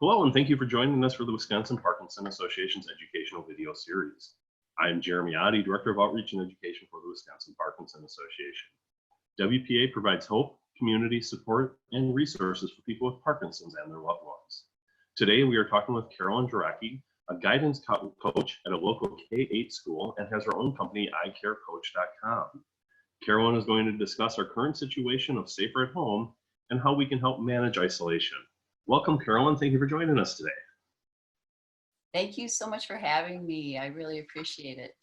Hello, and thank you for joining us for the Wisconsin Parkinson Association's educational video series. I'm Jeremy Otte, Director of Outreach and Education for the Wisconsin Parkinson Association. WPA provides hope, community support, and resources for people with Parkinson's and their loved ones. Today, we are talking with Carolyn Jarecki, a guidance coach at a local K-8 school and has her own company, iCareCoach.com. Carolyn is going to discuss our current situation of safer at home and how we can help manage isolation. Welcome, Carolyn. Thank you for joining us today. Thank you so much for having me. I really appreciate it.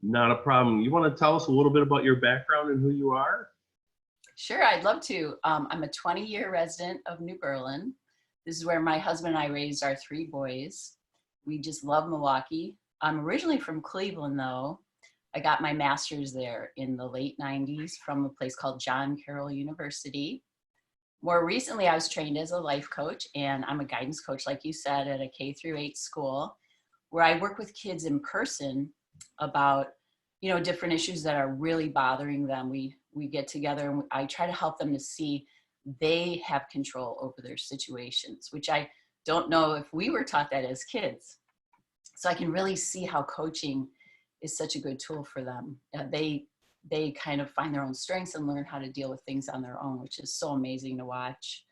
Not a problem. You want to tell us a little bit about your background and who you are? Sure, I'd love to. I'm a 20-year resident of New Berlin. This is where my husband and I raised our 3 boys. We just love Milwaukee. I'm originally from Cleveland, though. I got my master's there in the late 90s from a place called John Carroll University. More recently, I was trained as a life coach, and I'm a guidance coach, like you said, at a K-8 school, where I work with kids in person about, different issues that are really bothering them. We get together and I try to help them to see they have control over their situations, which I don't know if we were taught that as kids. So I can really see how coaching is such a good tool for them. They kind of find their own strengths and learn how to deal with things on their own, which is so amazing to watch.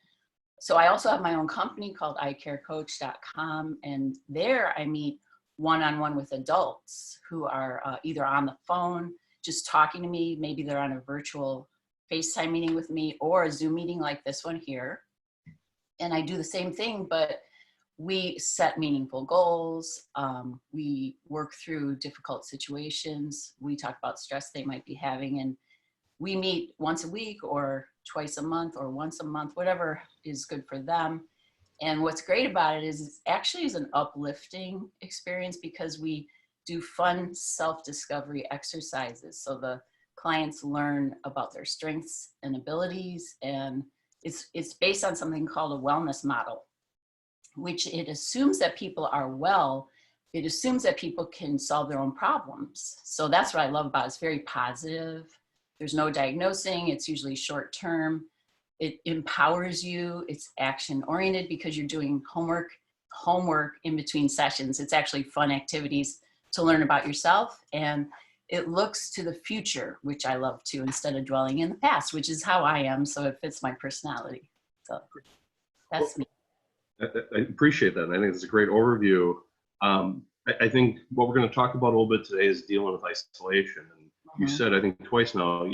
So I also have my own company called iCareCoach.com, and there I meet one-on-one with adults who are either on the phone, just talking to me, maybe they're on a virtual FaceTime meeting with me or a Zoom meeting like this one here. And I do the same thing, but we set meaningful goals. We work through difficult situations. We talk about stress they might be having, and we meet once a week or twice a month or once a month, whatever is good for them. And what's great about it is it actually is an uplifting experience because we do fun self-discovery exercises. So the clients learn about their strengths and abilities, and it's based on something called a wellness model, which it assumes that people are well. It assumes that people can solve their own problems. So that's what I love about it. It's very positive. There's no diagnosing. It's usually short term. It empowers you. It's action oriented because you're doing homework in between sessions. It's actually fun activities to learn about yourself. And it looks to the future, which I love too, instead of dwelling in the past, which is how I am. So it fits my personality. So that's me. I appreciate that. I think it's a great overview. I think what we're going to talk about a little bit today is dealing with isolation. And you said, I think twice now,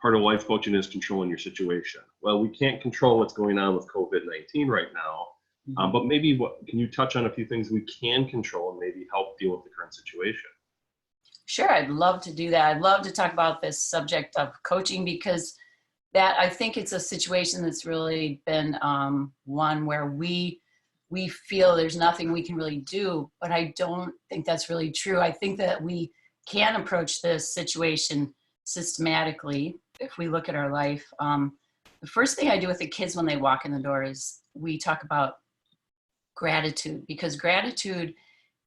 part of life coaching is controlling your situation. Well, we can't control what's going on with COVID-19 right now, but maybe can you touch on a few things we can control and maybe help deal with the current situation? Sure, I'd love to do that. I'd love to talk about this subject of coaching because I think it's a situation that's really been one where we feel there's nothing we can really do, but I don't think that's really true. I think that we can approach this situation systematically if we look at our life. The first thing I do with the kids when they walk in the door is we talk about gratitude, because gratitude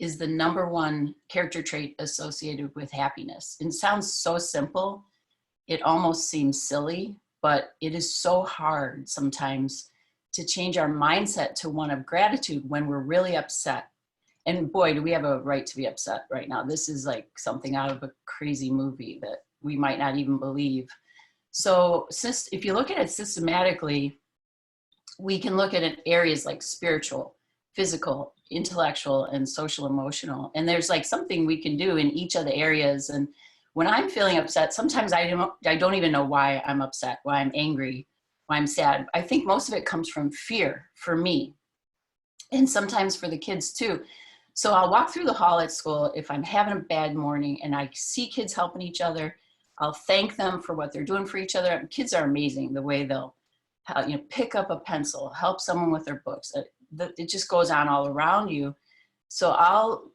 is the #1 character trait associated with happiness. And it sounds so simple. It almost seems silly, but it is so hard sometimes to change our mindset to one of gratitude when we're really upset. And boy, do we have a right to be upset right now. This is like something out of a crazy movie that we might not even believe. So if you look at it systematically, we can look at it areas like spiritual, physical, intellectual, and social emotional. And there's like something we can do in each of the areas. And when I'm feeling upset, sometimes I don't even know why I'm upset, why I'm angry, why I'm sad. I think most of it comes from fear for me, and sometimes for the kids too. So I'll walk through the hall at school if I'm having a bad morning and I see kids helping each other. I'll thank them for what they're doing for each other. Kids are amazing the way they'll pick up a pencil, help someone with their books. It just goes on all around you. So I'll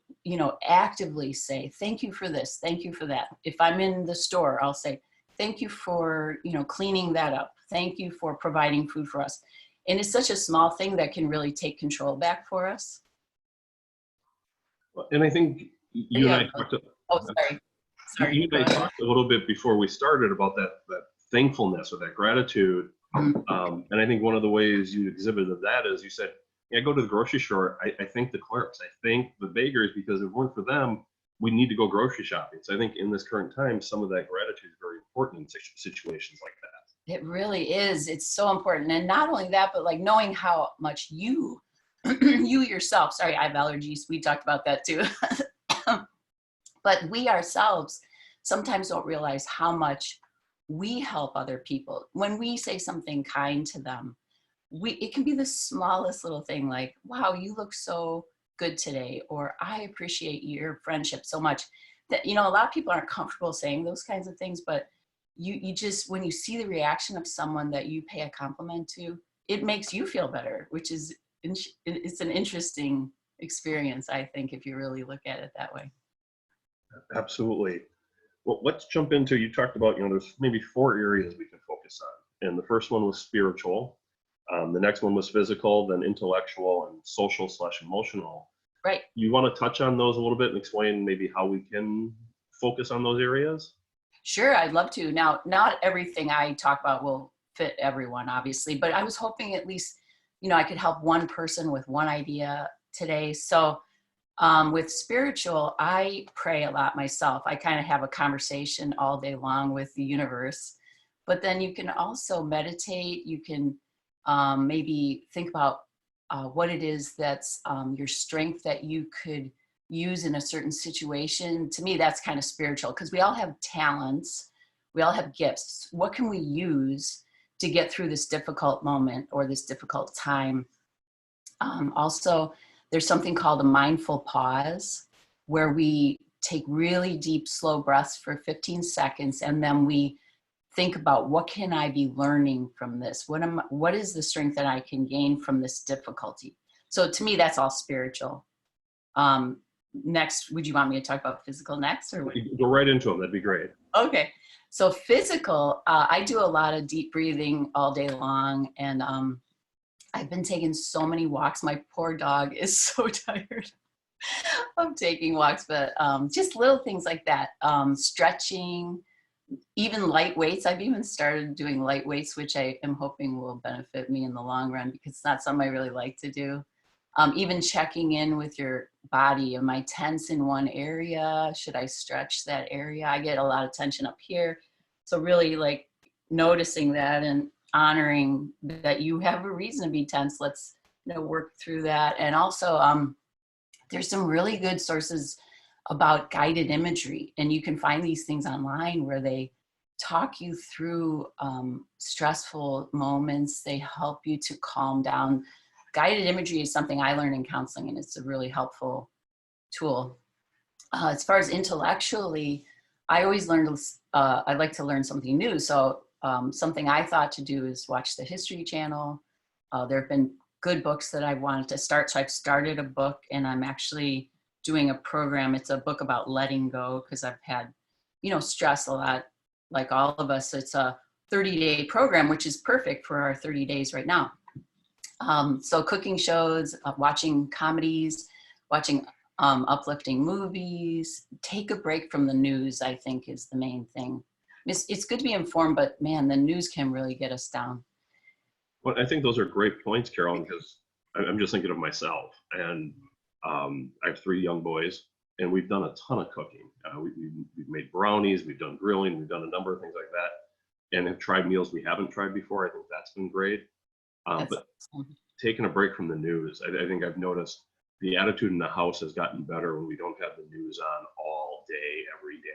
actively say, thank you for this, thank you for that. If I'm in the store, I'll say, thank you for, cleaning that up. Thank you for providing food for us. And it's such a small thing that can really take control back for us. And I think you and I talked. Sorry. You and I talked a little bit before we started about that thankfulness or that gratitude. And I think one of the ways you exhibited that is you said, I go to the grocery store, I thank the clerks, I thank the bakers, because if it weren't for them, we need to go grocery shopping. So I think in this current time, some of that gratitude is very important in situations like that. It really is. It's so important. And not only that, but like knowing how much you, you yourself, sorry, I have allergies. We talked about that too. But we ourselves sometimes don't realize how much we help other people. When we say something kind to them, it can be the smallest little thing, like, wow, you look so good today, or I appreciate your friendship so much. That, you know, a lot of people aren't comfortable saying those kinds of things, but you just, when you see the reaction of someone that you pay a compliment to, it makes you feel better, which is, it's an interesting experience, I think, if you really look at it that way. Absolutely. Well, let's jump into, you talked about, there's maybe 4 areas we can focus on. And the first one was spiritual. The next one was physical, then intellectual, and social/emotional. Right. You want to touch on those a little bit and explain maybe how we can focus on those areas? Sure, I'd love to. Now, not everything I talk about will fit everyone, obviously, but I was hoping at least, I could help one person with one idea today. So with spiritual, I pray a lot myself. I kind of have a conversation all day long with the universe, but then you can also meditate. You can maybe think about what it is that's your strength that you could use in a certain situation. To me, that's kind of spiritual, because we all have talents. We all have gifts. What can we use to get through this difficult moment or this difficult time? Also, there's something called a mindful pause, where we take really deep, slow breaths for 15 seconds, and then we think about, what can I be learning from this? What is the strength that I can gain from this difficulty? So to me, that's all spiritual. Next, would you want me to talk about physical next, or what? Go right into them. That'd be great. Okay. So physical, I do a lot of deep breathing all day long, and I've been taking so many walks. My poor dog is so tired of taking walks, but just little things like that. Stretching, even light weights. I've even started doing light weights, which I am hoping will benefit me in the long run, because it's not something I really like to do. Even checking in with your body. Am I tense in one area? Should I stretch that area? I get a lot of tension up here. So really, like, noticing that and honoring that you have a reason to be tense. Let's work through that. And also there's some really good sources about guided imagery, and you can find these things online where they talk you through stressful moments. They help you to calm down. Guided imagery is something I learned in counseling, and it's a really helpful tool. As far as intellectually, I always I like to learn something new. So something I thought to do is watch the History Channel. There have been good books that I wanted to start. So I've started a book, and I'm actually doing a program. It's a book about letting go, because I've had, stress a lot, like all of us. It's a 30-day program, which is perfect for our 30 days right now. So cooking shows, watching comedies, watching uplifting movies, take a break from the news, I think, is the main thing. It's good to be informed, but man, the news can really get us down. Well, I think those are great points, Carolyn, because I'm just thinking of myself, and I have 3 young boys, and we've done a ton of cooking. We've made brownies, we've done grilling, we've done a number of things like that, and have tried meals we haven't tried before. I think that's been great. But Awesome. taking a break from the news, I think I've noticed the attitude in the house has gotten better when we don't have the news on all day, every day.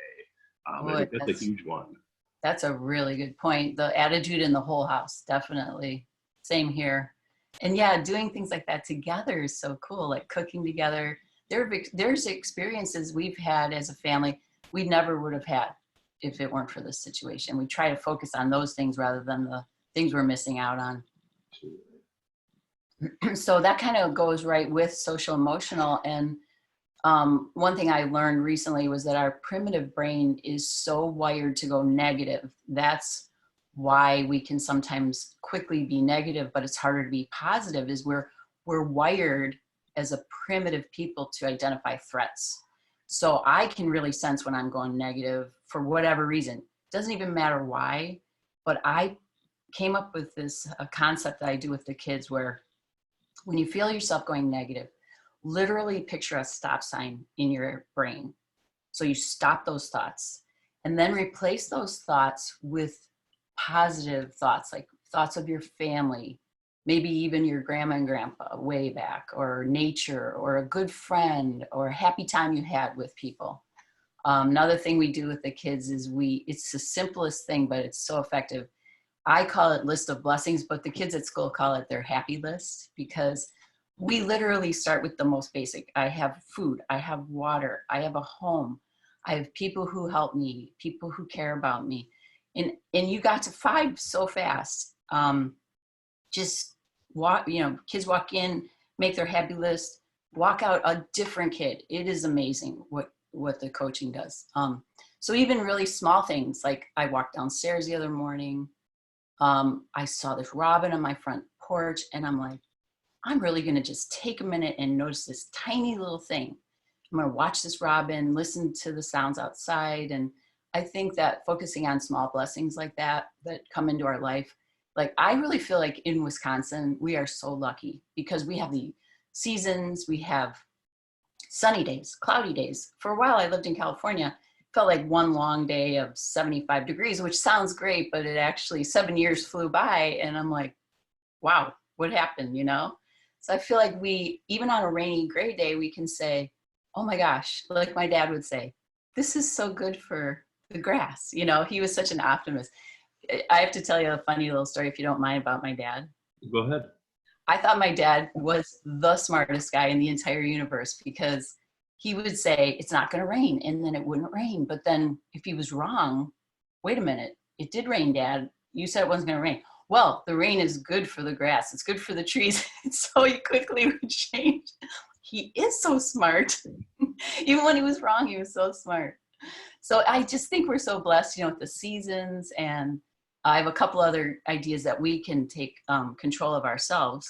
I think that's a huge one. That's a really good point. The attitude in the whole house, definitely. Same here. And yeah, doing things like that together is so cool, like cooking together. There's experiences we've had as a family we never would have had if it weren't for this situation. We try to focus on those things rather than the things we're missing out on. So that kind of goes right with social emotional. And one thing I learned recently was that our primitive brain is so wired to go negative. That's why we can sometimes quickly be negative, but it's harder to be positive, is we're wired as a primitive people to identify threats. So I can really sense when I'm going negative for whatever reason. Doesn't even matter why, but I came up with this concept that I do with the kids, where When you feel yourself going negative, literally picture a stop sign in your brain. So you stop those thoughts and then replace those thoughts with positive thoughts, like thoughts of your family, maybe even your grandma and grandpa way back, or nature, or a good friend, or a happy time you had with people. Another thing we do with the kids is it's the simplest thing, but it's so effective. I call it list of blessings, but the kids at school call it their happy list, because we literally start with the most basic. I have food, I have water, I have a home, I have people who help me, people who care about me. And you got to 5 so fast. Just walk, kids walk in, make their happy list, walk out a different kid. It is amazing what the coaching does. So even really small things, like I walked downstairs the other morning, I saw this robin on my front porch, and I'm like, I'm really going to just take a minute and notice this tiny little thing. I'm going to watch this robin, listen to the sounds outside. And I think that focusing on small blessings like that come into our life, like I really feel like in Wisconsin, we are so lucky because we have the seasons, we have sunny days, cloudy days. For a while I lived in California, felt like one long day of 75 degrees, which sounds great, but it actually 7 years flew by. And I'm like, wow, what happened, So I feel like even on a rainy, gray day, we can say, oh my gosh, like my dad would say, this is so good for the grass. He was such an optimist. I have to tell you a funny little story, if you don't mind, about my dad. Go ahead. I thought my dad was the smartest guy in the entire universe, because he would say, it's not going to rain. And then it wouldn't rain. But then if he was wrong, wait a minute, it did rain, Dad. You said it wasn't going to rain. Well, the rain is good for the grass. It's good for the trees. So he quickly would change. He is so smart. Even when he was wrong, he was so smart. So I just think we're so blessed, with the seasons. And I have a couple other ideas that we can take control of ourselves.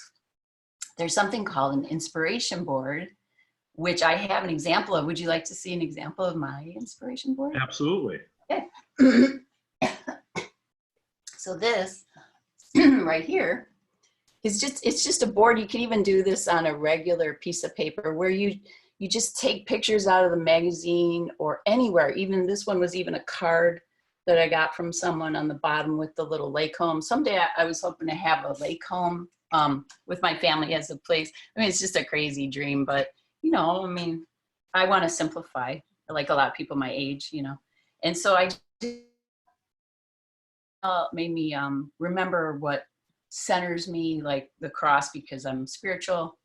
There's something called an inspiration board, which I have an example of. Would you like to see an example of my inspiration board? Absolutely. Okay. So this right here is it's just a board. You can even do this on a regular piece of paper where you just take pictures out of the magazine or anywhere. Even this one was even a card that I got from someone on the bottom with the little lake home. Someday I was hoping to have a lake home with my family as a place. I mean, it's just a crazy dream, but I want to simplify, like a lot of people my age, And so I made me remember what centers me, like the cross, because I'm spiritual.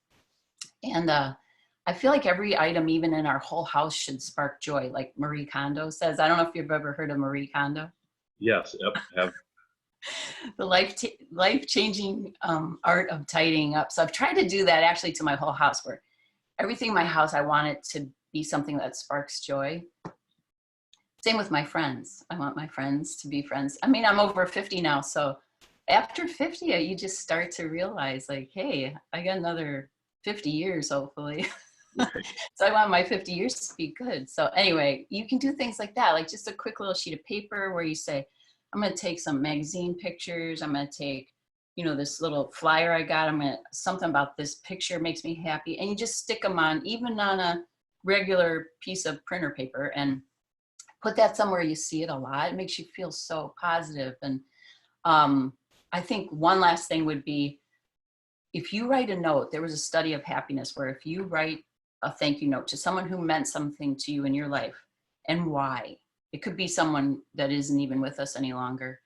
And I feel like every item, even in our whole house, should spark joy, like Marie Kondo says. I don't know if you've ever heard of Marie Kondo. Yes, have. The life-changing art of tidying up. So I've tried to do that actually to my whole house, where everything in my house, I want it to be something that sparks joy. Same with my friends. I want my friends to be friends. I mean, I'm over 50 now. So after 50, you just start to realize, like, hey, I got another 50 years, hopefully. So I want my 50 years to be good. So anyway, you can do things like that, like just a quick little sheet of paper where you say, I'm going to take some magazine pictures. I'm going to take, this little flyer I got. Something about this picture makes me happy. And you just stick them on, even on a regular piece of printer paper, and put that somewhere you see it a lot. It makes you feel so positive. And I think one last thing would be, if you write a note, there was a study of happiness where if you write a thank you note to someone who meant something to you in your life, and why, it could be someone that isn't even with us any longer,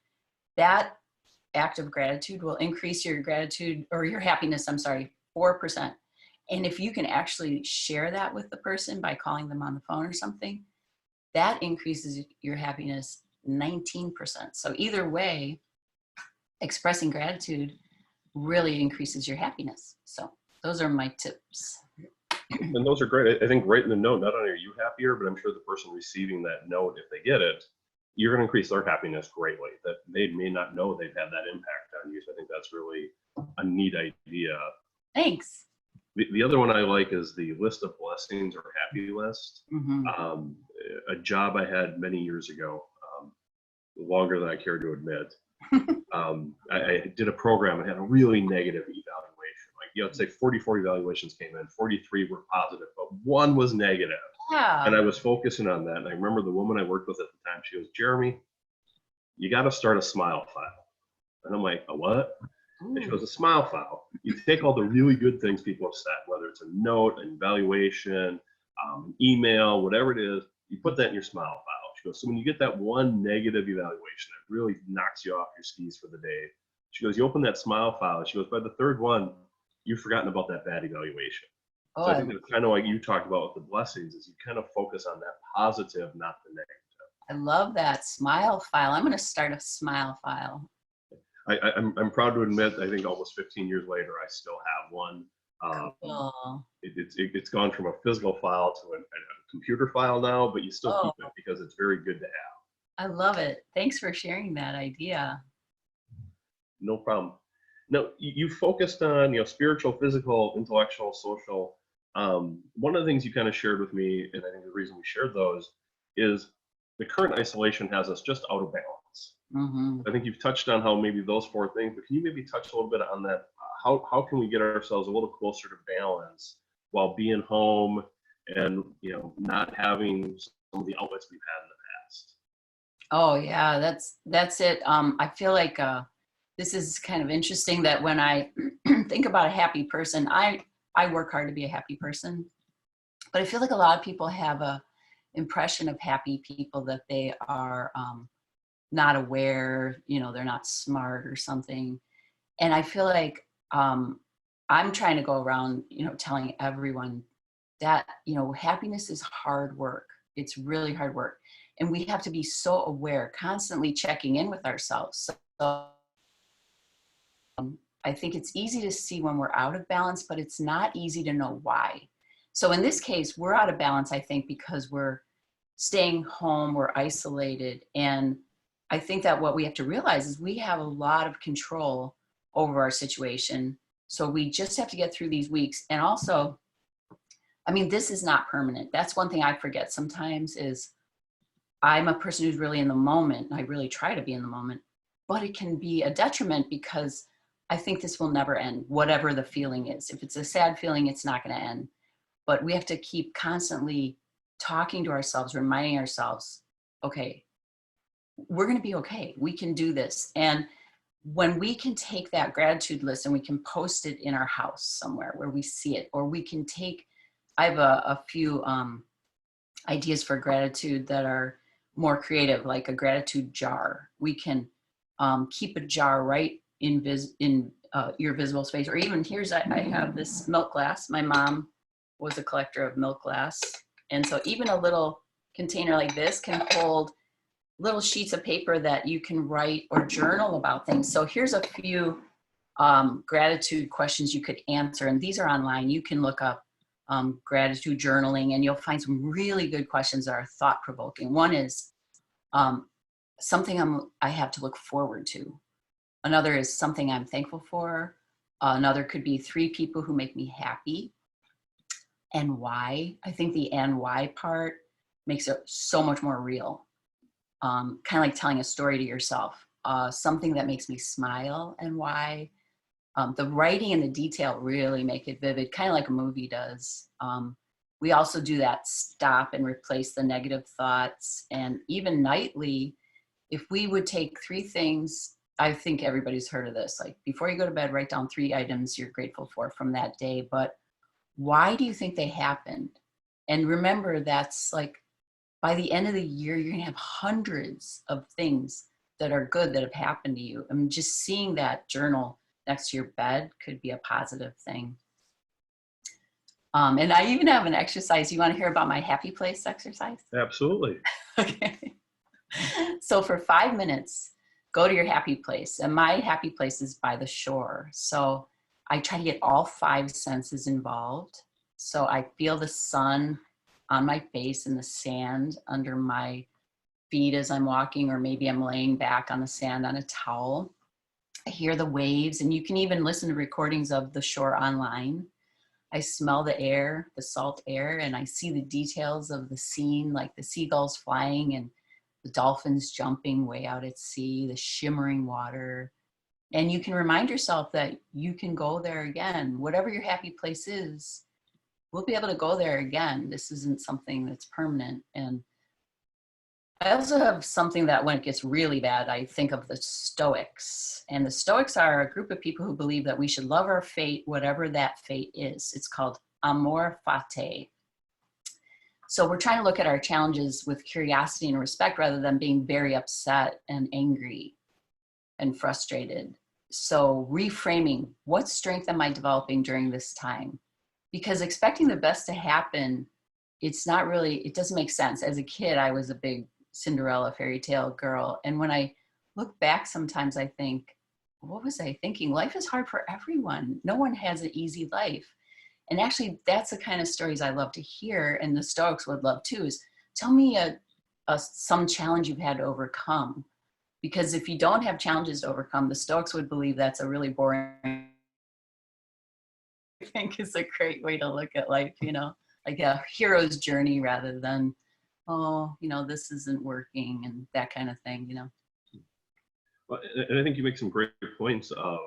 that act of gratitude will increase your gratitude, or your happiness, 4%. And if you can actually share that with the person by calling them on the phone or something, that increases your happiness 19%. So either way, expressing gratitude really increases your happiness. So those are my tips. And those are great. I think writing the note, not only are you happier, but I'm sure the person receiving that note, if they get it, you're going to increase their happiness greatly, that they may not know they've had that impact on you. So I think that's really a neat idea. Thanks. The other one I like is the list of blessings, or happy list. Mm-hmm. A job I had many years ago, longer than I care to admit. I did a program and had a really negative evaluation. Like, let's say 44 evaluations came in, 43 were positive, but one was negative. Yeah. And I was focusing on that. And I remember the woman I worked with at the time, she goes, Jeremy, you got to start a smile file. And I'm like, a what? And she goes, a smile file. You take all the really good things people have said, whether it's a note, an evaluation, an email, whatever it is, you put that in your smile file. She goes, so when you get that one negative evaluation that really knocks you off your skis for the day, she goes, you open that smile file. She goes, by the third one, you've forgotten about that bad evaluation. So I think it's kind of like you talked about with the blessings, is you kind of focus on that positive, not the negative. I love that smile file. I'm going to start a smile file. I'm proud to admit, I think almost 15 years later, I still have one. Cool. It's gone from a physical file to a computer file now, but you still keep it because it's very good to have. I love it. Thanks for sharing that idea. No problem. Now, you focused on, spiritual, physical, intellectual, social. One of the things you kind of shared with me, and I think the reason we shared those, is the current isolation has us just out of balance. Mm-hmm. I think you've touched on how maybe those four things, but can you maybe touch a little bit on that? How can we get ourselves a little closer to balance while being home and, not having some of the outlets we've had in the past? Oh yeah, that's it. I feel like this is kind of interesting that when I think about a happy person, I work hard to be a happy person, but I feel like a lot of people have a impression of happy people that they are not aware, they're not smart or something. And I feel like I'm trying to go around, telling everyone that, happiness is hard work. It's really hard work. And we have to be so aware, constantly checking in with ourselves. So I think it's easy to see when we're out of balance, but it's not easy to know why. So in this case, we're out of balance, I think, because we're staying home, we're isolated. And I think that what we have to realize is we have a lot of control over our situation. So we just have to get through these weeks. And also, this is not permanent. That's one thing I forget sometimes is I'm a person who's really in the moment. I really try to be in the moment, but it can be a detriment because I think this will never end, whatever the feeling is. If it's a sad feeling, it's not going to end. But we have to keep constantly talking to ourselves, reminding ourselves, okay, we're going to be okay. We can do this. And when we can take that gratitude list and we can post it in our house somewhere where we see it, or we can take, I have a few ideas for gratitude that are more creative, like a gratitude jar. We can keep a jar right in your visible space, or even I have this milk glass. My mom was a collector of milk glass. And so even a little container like this can hold little sheets of paper that you can write or journal about things. So here's a few gratitude questions you could answer. And these are online. You can look up gratitude journaling and you'll find some really good questions that are thought-provoking. One is something I have to look forward to. Another is something I'm thankful for. Another could be 3 people who make me happy and why. I think the and why part makes it so much more real. Kind of like telling a story to yourself. Something that makes me smile and why. The writing and the detail really make it vivid, kind of like a movie does. We also do that stop and replace the negative thoughts. And even nightly, if we would take 3 things, I think everybody's heard of this, like before you go to bed, write down 3 items you're grateful for from that day. But why do you think they happened? And remember, that's like, by the end of the year, you're gonna have hundreds of things that are good that have happened to you. Just seeing that journal next to your bed could be a positive thing. And I even have an exercise. You want to hear about my happy place exercise? Absolutely. Okay. So for 5 minutes, go to your happy place. And my happy place is by the shore. So I try to get all 5 senses involved. So I feel the sun on my face and the sand under my feet as I'm walking, or maybe I'm laying back on the sand on a towel. I hear the waves, and you can even listen to recordings of the shore online. I smell the air, the salt air, and I see the details of the scene, like the seagulls flying and the dolphins jumping way out at sea, the shimmering water. And you can remind yourself that you can go there again. Whatever your happy place is, we'll be able to go there again. This isn't something that's permanent. And I also have something that when it gets really bad, I think of the Stoics. And the Stoics are a group of people who believe that we should love our fate, whatever that fate is. It's called amor fati. So we're trying to look at our challenges with curiosity and respect rather than being very upset and angry and frustrated. So reframing, what strength am I developing during this time? Because expecting the best to happen, it's not really, it doesn't make sense. As a kid, I was a big Cinderella fairy tale girl. And when I look back, sometimes I think, what was I thinking? Life is hard for everyone. No one has an easy life. And actually, that's the kind of stories I love to hear. And the Stoics would love too, is tell me some challenge you've had to overcome. Because if you don't have challenges to overcome, the Stoics would believe that's a really boring, I think is a great way to look at life, you know, like a hero's journey rather than, oh, you know, this isn't working and that kind of thing, you know. Well, and I think you make some great points of,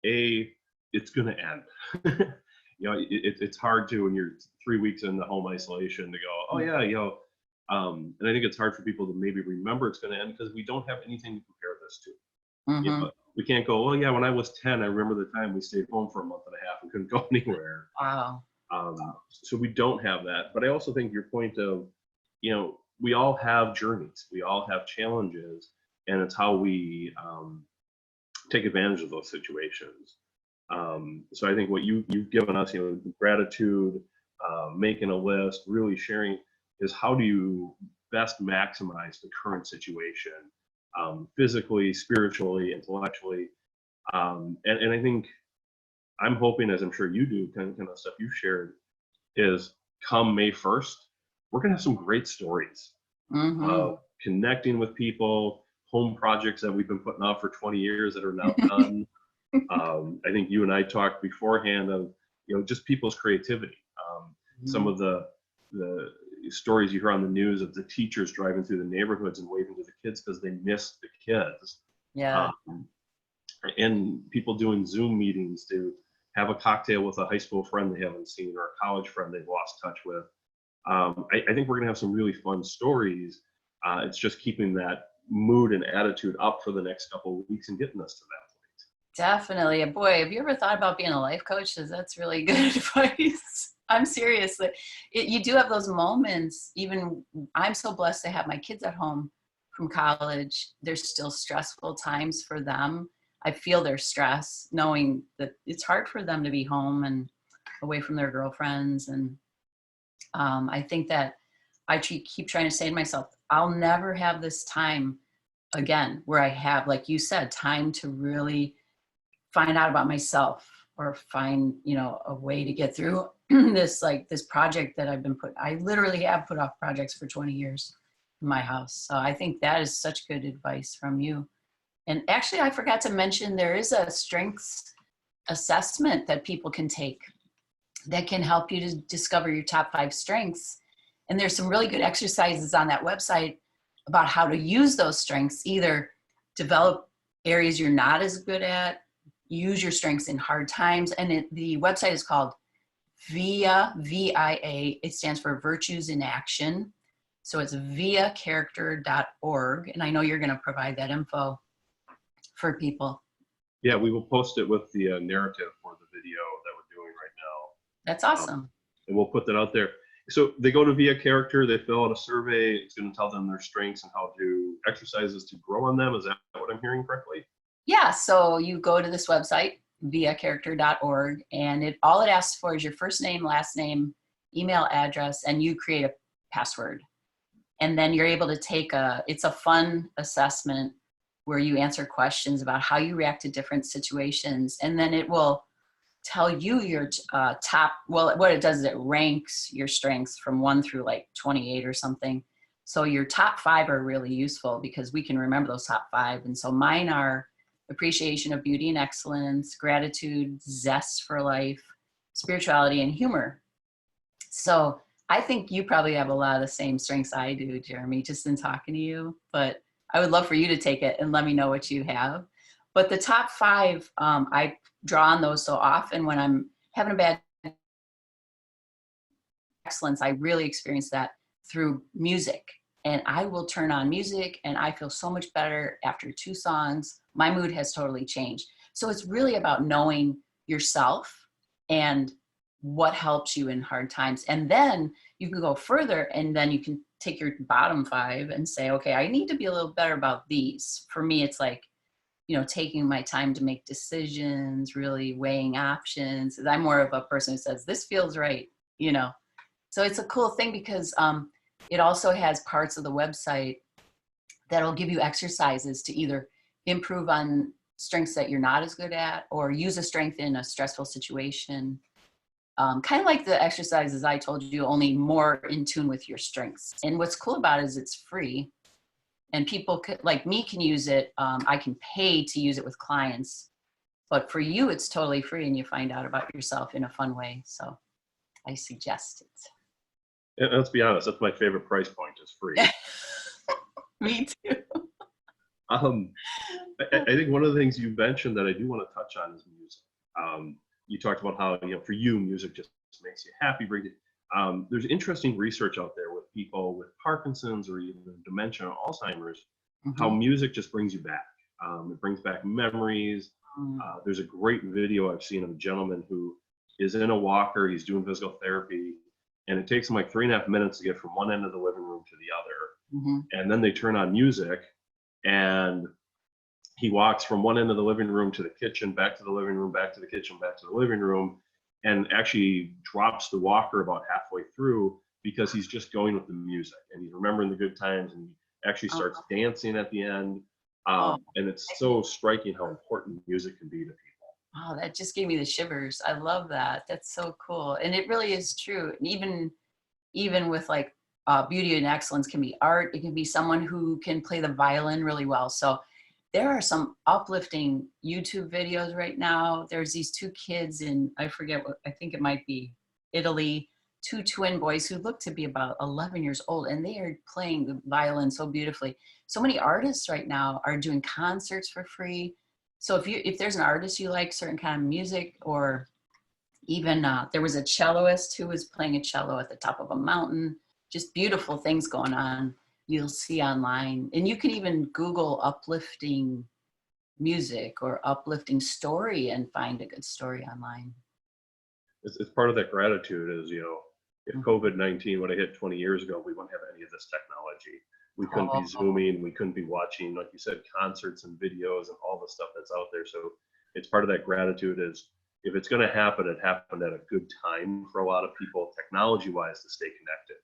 it's going to end. You know, it's hard to, when you're 3 weeks in the home isolation, to go, oh yeah, you know, and I think it's hard for people to maybe remember it's going to end because we don't have anything to compare this to. Mm-hmm. You know, we can't go, oh yeah, when I was 10, I remember the time we stayed home for a month and a half and couldn't go anywhere. Wow. So we don't have that. But I also think your point of, you know, we all have journeys, we all have challenges, and it's how we take advantage of those situations. So I think what you've given us, you know, gratitude, making a list, really sharing, is how do you best maximize the current situation, physically, spiritually, intellectually. And I think I'm hoping, as I'm sure you do, kind of stuff you've shared, is come May 1st, we're going to have some great stories of connecting with people, home projects that we've been putting off for 20 years that are now done. I think you and I talked beforehand of, you know, just people's creativity. Some of the stories you hear on the news of the teachers driving through the neighborhoods and waving to the kids because they missed the kids. Yeah. And people doing Zoom meetings to have a cocktail with a high school friend they haven't seen or a college friend they've lost touch with. I think we're going to have some really fun stories. It's just keeping that mood and attitude up for the next couple of weeks and getting us to that point. Definitely. Boy, have you ever thought about being a life coach? Because that's really good advice. I'm serious. You do have those moments. Even I'm so blessed to have my kids at home from college. There's still stressful times for them. I feel their stress, knowing that it's hard for them to be home and away from their girlfriends. And I think that I keep trying to say to myself, I'll never have this time again where I have, like you said, time to really find out about myself or find, you know, a way to get through this project that I literally have put off projects for 20 years in my house. So I think that is such good advice from you. And actually, I forgot to mention, there is a strengths assessment that people can take that can help you to discover your top 5 strengths. And there's some really good exercises on that website about how to use those strengths, either develop areas you're not as good at, use your strengths in hard times. And the website is called VIA, VIA. It stands for Virtues in Action. So it's viacharacter.org. And I know you're going to provide that info for people. Yeah, we will post it with the narrative for the video that we're doing right now. That's awesome. And we'll put that out there. So they go to Via Character, they fill out a survey. It's going to tell them their strengths and how to exercises to grow on them. Is that what I'm hearing correctly? Yeah, so you go to this website, viacharacter.org, and all it asks for is your first name, last name, email address, and you create a password. And then you're able to take it's a fun assessment where you answer questions about how you react to different situations. And then it will tell you your top, well, what it does is it ranks your strengths from 1 through like 28 or something. So your top 5 are really useful because we can remember those top 5. And so mine are appreciation of beauty and excellence, gratitude, zest for life, spirituality, and humor. So I think you probably have a lot of the same strengths I do, Jeremy, just in talking to you. But I would love for you to take it and let me know what you have. But the top 5, I draw on those so often when I'm having a bad excellence. I really experience that through music. And I will turn on music and I feel so much better after 2 songs. My mood has totally changed. So it's really about knowing yourself and what helps you in hard times. And then you can go further and then you can take your bottom 5 and say, okay, I need to be a little better about these. For me, it's like, taking my time to make decisions, really weighing options. I'm more of a person who says, this feels right, So it's a cool thing because it also has parts of the website that'll give you exercises to either improve on strengths that you're not as good at or use a strength in a stressful situation. Kind of like the exercises I told you, only more in tune with your strengths. And what's cool about it is it's free. And people like me can use it. I can pay to use it with clients. But for you, it's totally free and you find out about yourself in a fun way. So I suggest it. And let's be honest, that's my favorite price point, is free. Me too. I think one of the things you mentioned that I do want to touch on is music. You talked about how, for you, music just makes you happy. There's interesting research out there with people with Parkinson's or even dementia or Alzheimer's, how music just brings you back. It brings back memories. There's a great video I've seen of a gentleman who is in a walker. He's doing physical therapy, and it takes him like 3.5 minutes to get from one end of the living room to the other. And then they turn on music, and he walks from one end of the living room to the kitchen, back to the living room, back to the kitchen, back to the living room, and actually drops the walker about halfway through because he's just going with the music and he's remembering the good times, and he actually starts dancing at the end. And it's so striking how important music can be to people. Oh, that just gave me the shivers. I love that. That's so cool. And it really is true. And even with like beauty and excellence can be art. It can be someone who can play the violin really well. So there are some uplifting YouTube videos right now. There's these 2 kids in, I forget what, I think it might be Italy, 2 twin boys who look to be about 11 years old, and they are playing the violin so beautifully. So many artists right now are doing concerts for free. So if there's an artist you like, certain kind of music, or even there was a celloist who was playing a cello at the top of a mountain, just beautiful things going on. You'll see online, and you can even Google uplifting music or uplifting story and find a good story online. It's part of that gratitude is, if COVID-19 would have hit 20 years ago, we wouldn't have any of this technology. We couldn't be Zooming, we couldn't be watching, like you said, concerts and videos and all the stuff that's out there. So it's part of that gratitude is, if it's going to happen, it happened at a good time for a lot of people, technology-wise, to stay connected.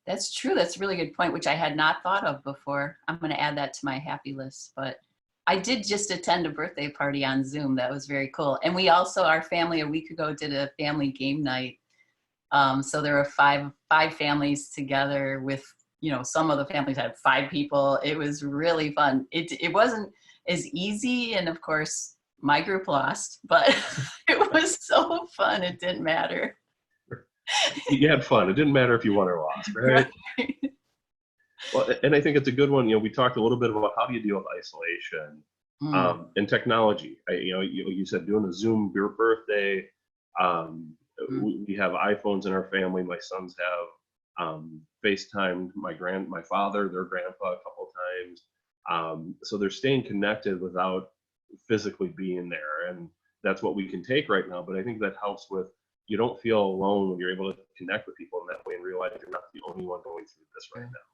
That's true. That's a really good point, which I had not thought of before. I'm going to add that to my happy list. But I did just attend a birthday party on Zoom. That was very cool. And we also, our family a week ago did a family game night. So there were five families together with, some of the families had 5 people. It was really fun. It wasn't as easy. And of course, my group lost, but it was so fun. It didn't matter. You had fun. It didn't matter if you won or lost, right? Well, and I think it's a good one. We talked a little bit about how do you deal with isolation and technology. You said doing a Zoom birthday. We have iPhones in our family. My sons have FaceTimed my father, their grandpa, a couple times. So they're staying connected without physically being there, and that's what we can take right now. But I think that helps with, you don't feel alone when you're able to connect with people in that way and realize you're not the only one going through this right now.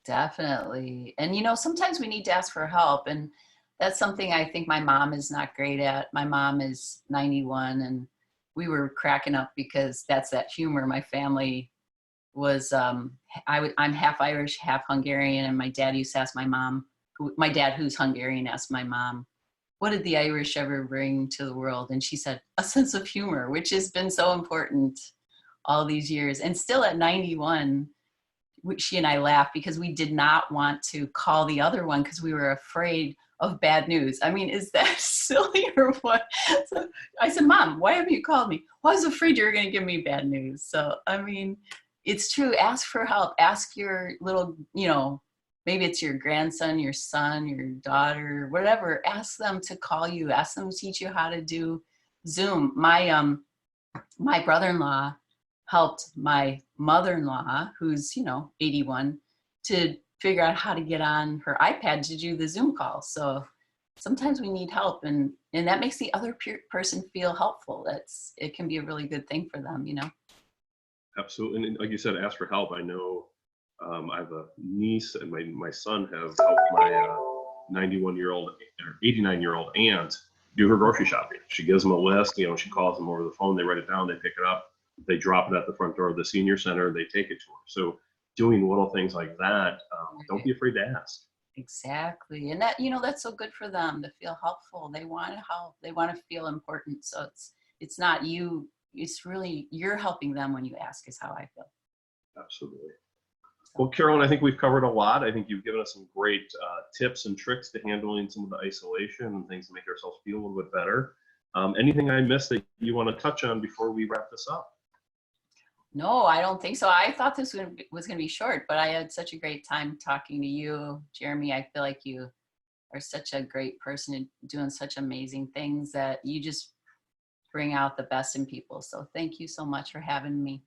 Definitely. And, sometimes we need to ask for help. And that's something I think my mom is not great at. My mom is 91, and we were cracking up because that's that humor. My family was, I'm half Irish, half Hungarian. And my dad used to ask my dad, who's Hungarian, asked my mom, what did the Irish ever bring to the world? And she said, a sense of humor, which has been so important all these years. And still at 91, she and I laughed because we did not want to call the other one because we were afraid of bad news. I mean, is that silly or what? So I said, Mom, why haven't you called me? Well, I was afraid you were going to give me bad news. So, I mean, it's true. Ask for help. Ask your little, maybe it's your grandson, your son, your daughter, whatever, ask them to call you, ask them to teach you how to do Zoom. My brother-in-law helped my mother-in-law, who's, 81, to figure out how to get on her iPad to do the Zoom call. So sometimes we need help, and that makes the other person feel helpful. It can be a really good thing for them, Absolutely. And like you said, ask for help. I know I have a niece and my son have helped my 91-year-old or 89-year-old aunt do her grocery shopping. She gives them a list, she calls them over the phone, they write it down, they pick it up, they drop it at the front door of the senior center, they take it to her. So doing little things like that, don't be afraid to ask. Exactly. And that's so good for them to feel helpful. They want to help. They want to feel important. So it's not you, it's really you're helping them when you ask, is how I feel. Absolutely. Well, Carolyn, I think we've covered a lot. I think you've given us some great tips and tricks to handling some of the isolation and things to make ourselves feel a little bit better. Anything I missed that you want to touch on before we wrap this up? No, I don't think so. I thought this was going to be short, but I had such a great time talking to you, Jeremy. I feel like you are such a great person and doing such amazing things that you just bring out the best in people. So thank you so much for having me.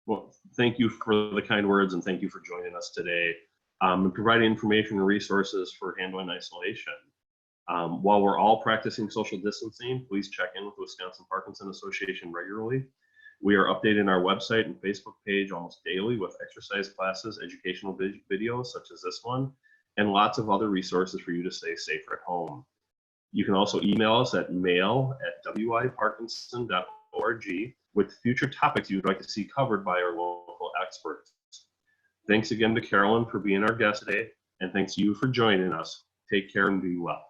Well, thank you for the kind words, and thank you for joining us today and providing information and resources for handling isolation. While we're all practicing social distancing, please check in with the Wisconsin Parkinson Association regularly. We are updating our website and Facebook page almost daily with exercise classes, educational videos such as this one, and lots of other resources for you to stay safer at home. You can also email us at mail@wiparkinson.org with future topics you'd like to see covered by our local experts. Thanks again to Carolyn for being our guest today, and thanks to you for joining us. Take care and be well.